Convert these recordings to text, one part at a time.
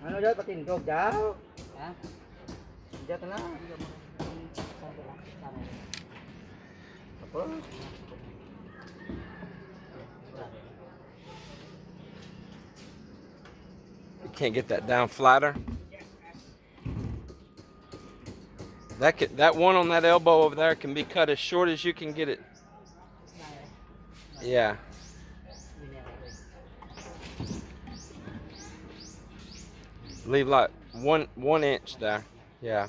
Ano daw patindog daw? Ha? Diyan na. Apa? You can't get that down flatter. That one on that elbow over there can be cut as short as you can get it. Yeah. Leave like one inch there. Yeah.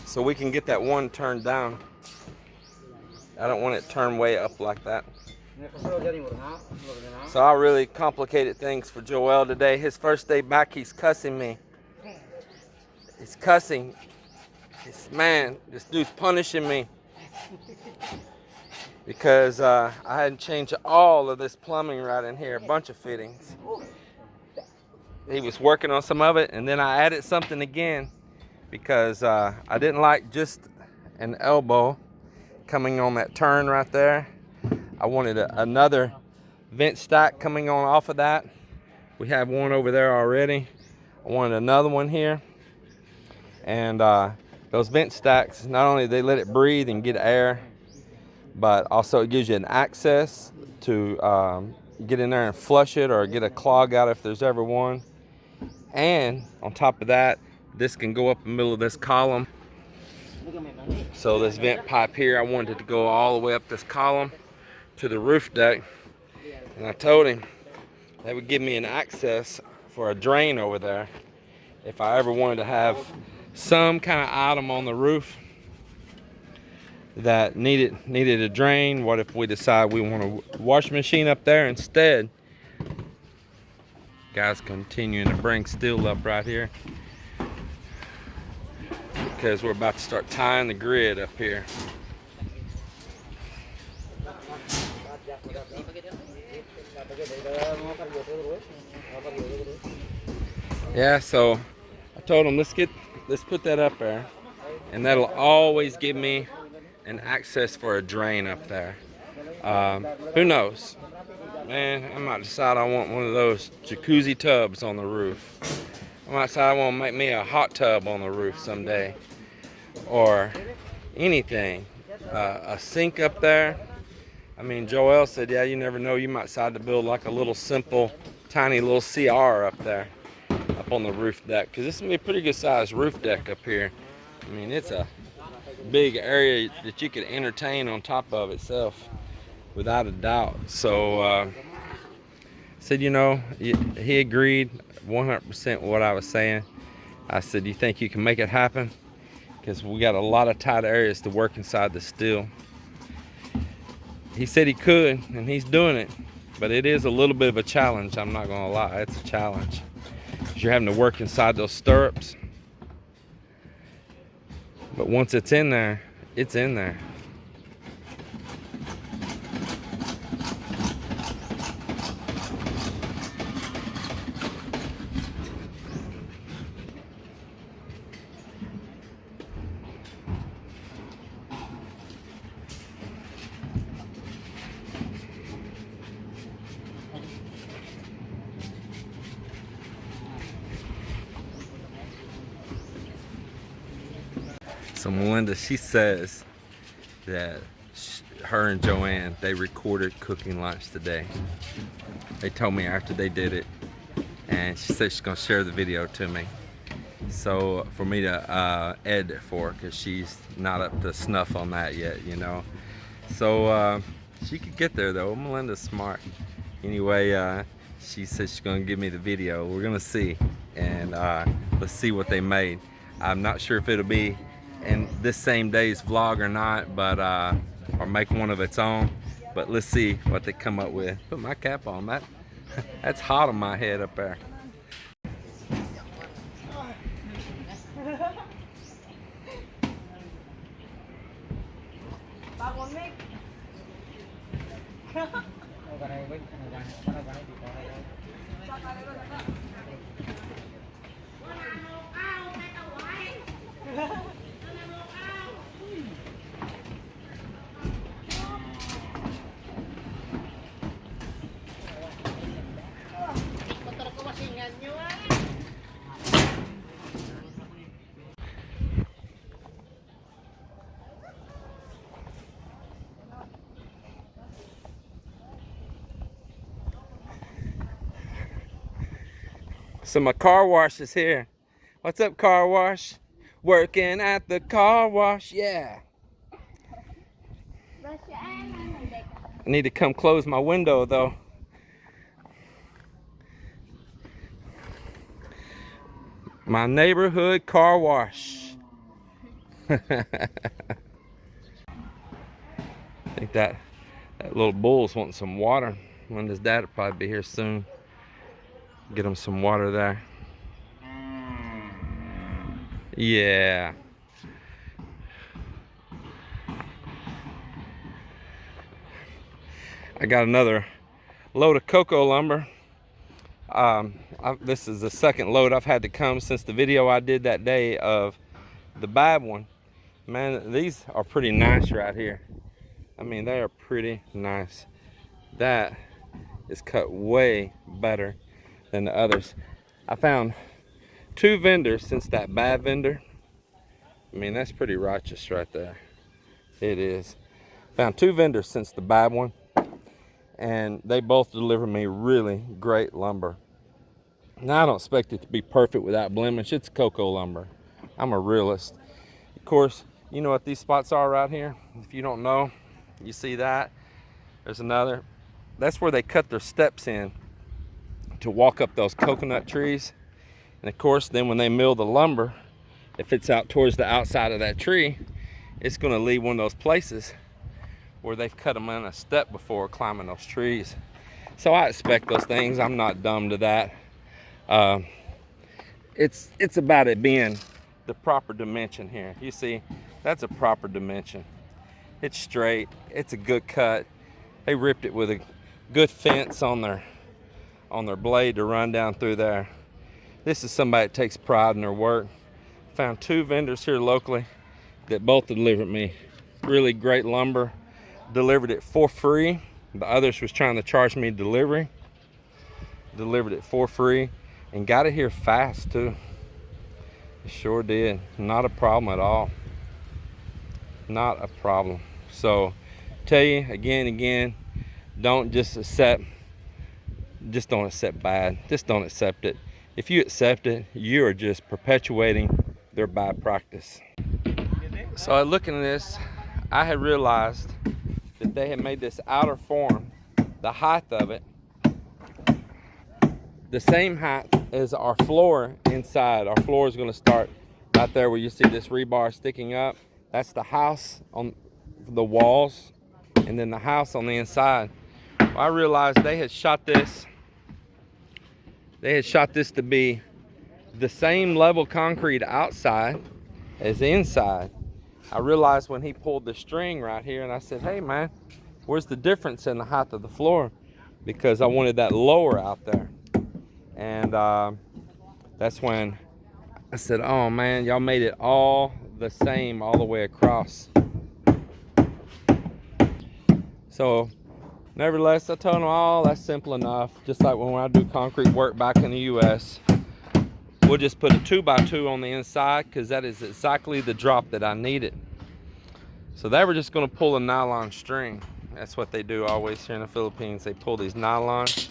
So we can get that one turned down. I don't want it turned way up like that. So I really complicated things for Joel today. His first day back, he's cussing me. He's cussing. Man, this dude's punishing me. Because I hadn't changed all of this plumbing right in here, a bunch of fittings. He was working on some of it, and then I added something again because I didn't like just an elbow coming on that turn right there. I wanted another vent stack coming on off of that. We have one over there already. I wanted another one here. And those vent stacks, not only they let it breathe and get air, but also it gives you an access to get in there and flush it or get a clog out if there's ever one. And on top of that, this can go up in the middle of this column. So this vent pipe here, I wanted it to go all the way up this column to the roof deck. And I told him that would give me an access for a drain over there if I ever wanted to have some kind of item on the roof that needed a drain. What if we decide we want a washing machine up there instead? Guys continuing to bring steel up right here because we're about to start tying the grid up here. Yeah, so I told him let's put that up there, and that'll always give me an access for a drain up there. Who knows? Man, I might decide I want one of those jacuzzi tubs on the roof. I might decide I want to make me a hot tub on the roof someday. Or anything. A sink up there. I mean, Joel said, yeah, you never know. You might decide to build like a little simple, tiny little CR up there. Up on the roof deck. Because this is going to be a pretty good sized roof deck up here. I mean, it's a big area that you could entertain on top of itself. Without a doubt. So said, you know, he agreed 100% what I was saying. I said, you think you can make it happen? Because we got a lot of tight areas to work inside the steel. He said he could, and he's doing it. But it is a little bit of a challenge, I'm not gonna lie. It's a challenge. Because you're having to work inside those stirrups. But once it's in there, it's in there. So Melinda, she says that her and Joanne, they recorded cooking lunch today. They told me after they did it, and she said she's gonna share the video to me. So for me to edit for her, because she's not up to snuff on that yet, you know. So she could get there though. Melinda's smart. Anyway, she said she's gonna give me the video. We're gonna see, and let's see what they made. I'm not sure if it'll be in this same day's vlog or not, but or make one of its own, but let's see what they come up with. Put my cap on. That's hot on my head up there. So my car wash is here. What's up, car wash? Working at the car wash, yeah. I need to come close my window though. My neighborhood car wash. I think that little bull's wanting some water. Melinda's dad will probably be here soon. Get him some water there. Yeah. I got another load of cocoa lumber. This is the second load I've had to come since the video I did that day of the bad one. Man, these are pretty nice right here. I mean, they are pretty nice. That is cut way better than the others. I found 2 vendors since that bad vendor. I mean, that's pretty righteous right there. It is. Found 2 vendors since the bad one, and they both deliver me really great lumber. Now, I don't expect it to be perfect without blemish. It's cocoa lumber. I'm a realist. Of course, you know what these spots are right here. If you don't know, you see that. There's another. That's where they cut their steps in to walk up those coconut trees. And of course, then when they mill the lumber, if it's out towards the outside of that tree, it's going to leave one of those places where they've cut them in a step before climbing those trees. So I expect those things. I'm not dumb to that. It's about it being the proper dimension here. You see, that's a proper dimension. It's straight. It's a good cut. They ripped it with a good fence on their blade to run down through there. This is somebody that takes pride in their work. Found 2 vendors here locally that both delivered me really great lumber. Delivered it for free. The others was trying to charge me delivery. Delivered it for free and got it here fast too. It sure did. Not a problem at all. Not a problem. So tell you again, don't just accept. Just don't accept bad. Just don't accept it. If you accept it, you are just perpetuating their bad practice. So looking at this, I had realized that they had made this outer form, the height of it, the same height as our floor inside. Our floor is going to start right there where you see this rebar sticking up. That's the house on the walls, and then the house on the inside. Well, I realized they had shot this. They had shot this to be the same level concrete outside as inside. I realized when he pulled the string right here, and I said, hey man, where's the difference in the height of the floor? Because I wanted that lower out there. And that's when I said, oh man, y'all made it all the same all the way across. So nevertheless, I told them, oh, that's simple enough. Just like when I do concrete work back in the US, we'll just put a 2x2 on the inside because that is exactly the drop that I needed. So they were just going to pull a nylon string. That's what they do always here in the Philippines. They pull these nylons.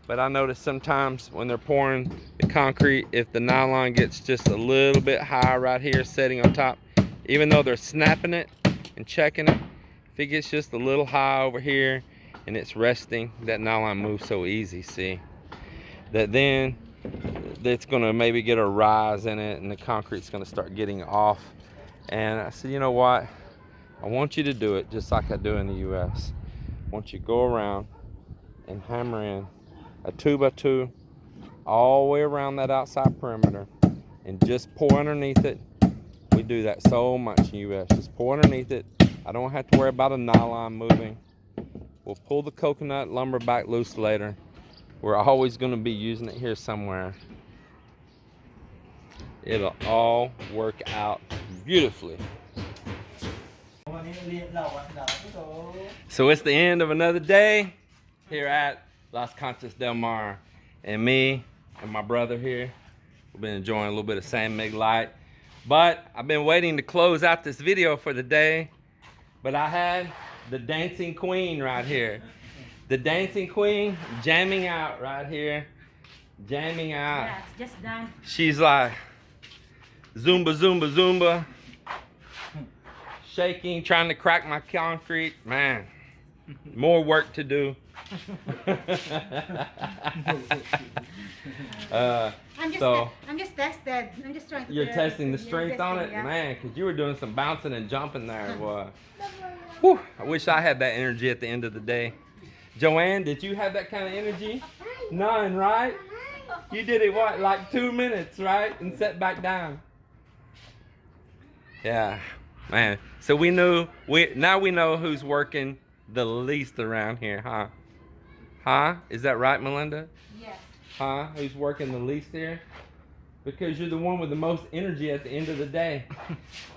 But I notice sometimes when they're pouring the concrete, if the nylon gets just a little bit high right here setting on top, even though they're snapping it and checking it, if it gets just a little high over here and it's resting, that nylon moves so easy, see? That then it's gonna maybe get a rise in it and the concrete's gonna start getting off. And I said, you know what? I want you to do it just like I do in the US. I want you to go around and hammer in a 2x2 all the way around that outside perimeter and just pour underneath it. We do that so much in the U.S. Just pour underneath it. I don't have to worry about a nylon moving. We'll pull the coconut lumber back loose later. We're always going to be using it here somewhere. It'll all work out beautifully. So it's the end of another day here at Las Conchas del Mar. And me and my brother here, we've been enjoying a little bit of San Mig Light. But I've been waiting to close out this video for the day. But I had the dancing queen right here. The dancing queen jamming out right here. Jamming out. Yeah, it's just done. She's like Zumba, Zumba, Zumba. Shaking, trying to crack my concrete. Man, more work to do. I'm just tested. I'm just trying to. You're testing the strength on it? Yeah. Man, because you were doing some bouncing and jumping there. Whew, I wish I had that energy at the end of the day. Joanne, did you have that kind of energy? None, right? You did it, what, like 2 minutes, right? And set back down. Yeah, man. So now we know who's working the least around here, huh? Huh? Is that right, Melinda? Yes. Huh? Who's working the least here? Because you're the one with the most energy at the end of the day.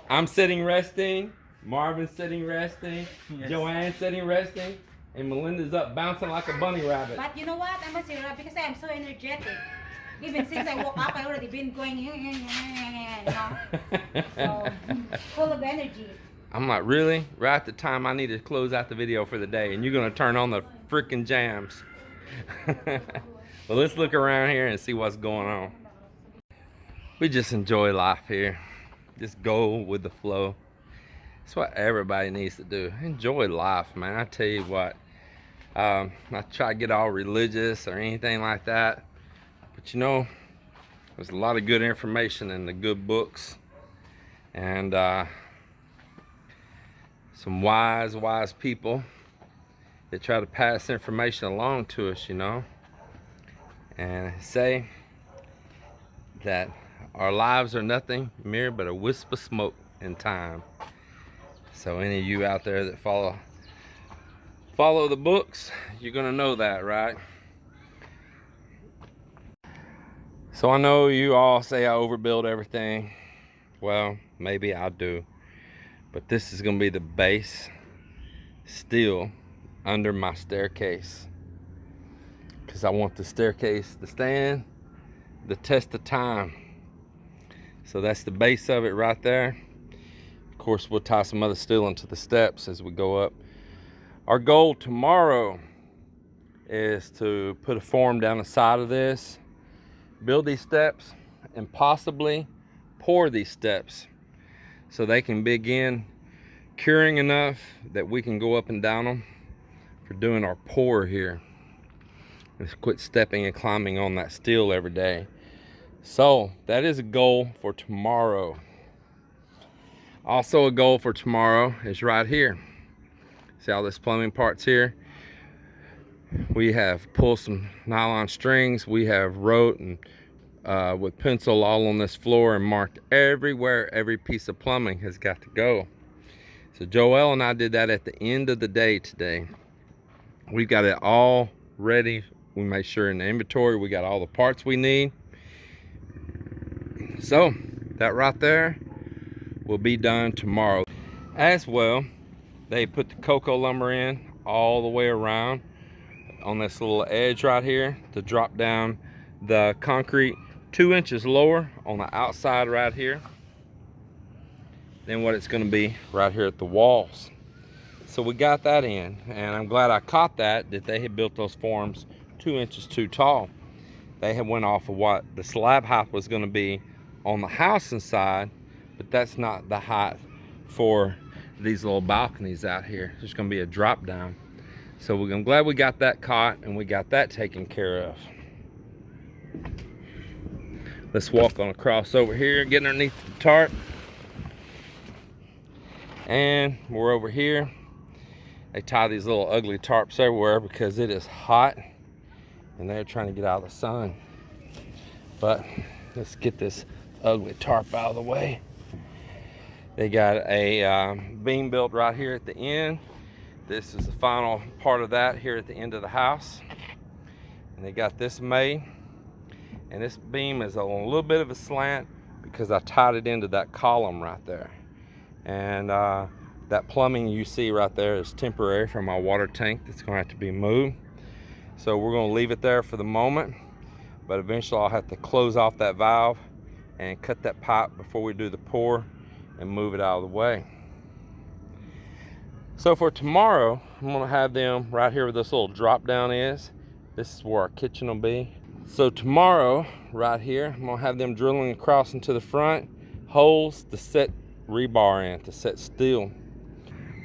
I'm sitting resting. Marvin's sitting resting. Yes. Joanne's sitting resting. And Melinda's up bouncing like a bunny rabbit. But you know what? I must say, because I'm so energetic. Even since I woke up, I already been going, you know. So, full of energy. I'm like, really? Right at the time I need to close out the video for the day, and you're gonna turn on the freaking jams. Well, let's look around here and see what's going on. We just enjoy life here. Just go with the flow. That's what everybody needs to do. Enjoy life, man. I tell you what. I try to get all religious or anything like that. But you know, there's a lot of good information in the good books. And some wise people that try to pass information along to us, you know. And say that our lives are nothing mere but a wisp of smoke in time. So any of you out there that follow the books, you're gonna know that, right? So I know you all say I overbuild everything. Well, maybe I do. But this is gonna be the base steel under my staircase. Because I want the staircase to stand the test of time. So that's the base of it right there. Of course, we'll tie some other steel into the steps as we go up. Our goal tomorrow is to put a form down the side of this, build these steps, and possibly pour these steps so they can begin curing enough that we can go up and down them for doing our pour here. Let's quit stepping and climbing on that steel every day. So that is a goal for tomorrow. Also a goal for tomorrow is right here. See all this plumbing parts here? We have pulled some nylon strings. We have wrote and with pencil all on this floor and marked everywhere every piece of plumbing has got to go. So Joel and I did that at the end of the day today. We've got it all ready. We made sure in the inventory we got all the parts we need. So that right there will be done tomorrow. As well, they put the cocoa lumber in all the way around on this little edge right here to drop down the concrete 2 inches lower on the outside right here than what it's going to be right here at the walls. So we got that in, and I'm glad I caught that they had built those forms 2 inches too tall. They had went off of what the slab height was going to be on the house inside, but that's not the height for these little balconies out here. There's going to be a drop down. So I'm glad we got that caught and we got that taken care of. Let's walk on across over here, get underneath the tarp. And we're over here. They tie these little ugly tarps everywhere because it is hot and they're trying to get out of the sun. But let's get this ugly tarp out of the way. They got a beam built right here at the end. This is the final part of that here at the end of the house. And they got this made. And this beam is a little bit of a slant because I tied it into that column right there. And that plumbing you see right there is temporary for my water tank that's going to have to be moved. So we're going to leave it there for the moment. But eventually I'll have to close off that valve and cut that pipe before we do the pour and move it out of the way. So for tomorrow, I'm gonna have them right here where this little drop down is. This is where our kitchen will be. So tomorrow, right here, I'm gonna have them drilling across into the front holes to set rebar in, to set steel.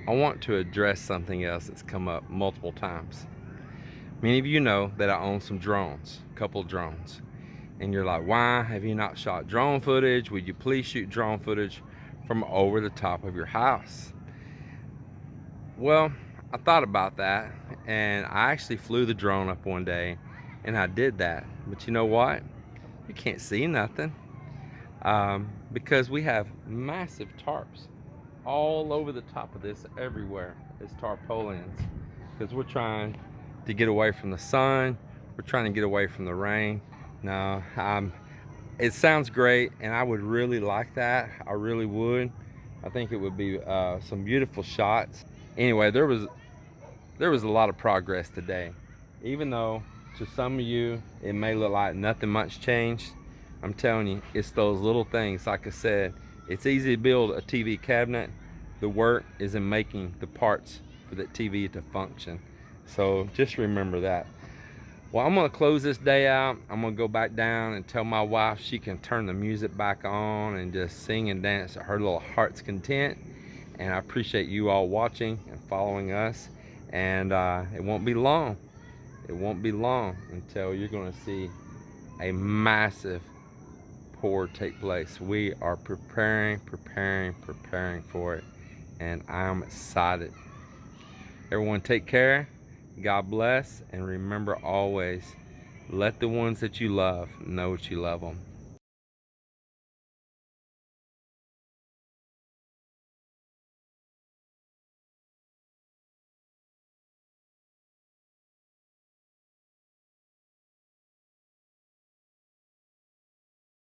I want to address something else that's come up multiple times. Many of you know that I own some drones, a couple of drones. And you're like, why have you not shot drone footage? Would you please shoot drone footage from over the top of your house? Well, I thought about that, and I actually flew the drone up one day, and I did that. But you know what? You can't see nothing because we have massive tarps all over the top of this everywhere. It's tarpaulins because we're trying to get away from the sun. We're trying to get away from the rain. Now, it sounds great, and I would really like that. I really would. I think it would be some beautiful shots. Anyway, there was a lot of progress today. Even though to some of you it may look like nothing much changed, I'm telling you, it's those little things. Like I said, it's easy to build a TV cabinet. The work is in making the parts for that TV to function. So just remember that. Well, I'm gonna close this day out. I'm gonna go back down and tell my wife she can turn the music back on and just sing and dance to her little heart's content. And I appreciate you all watching and following us. And it won't be long. It won't be long until you're gonna see a massive pour take place. We are preparing for it. And I'm excited. Everyone take care. God bless, and remember always, let the ones that you love know that you love them.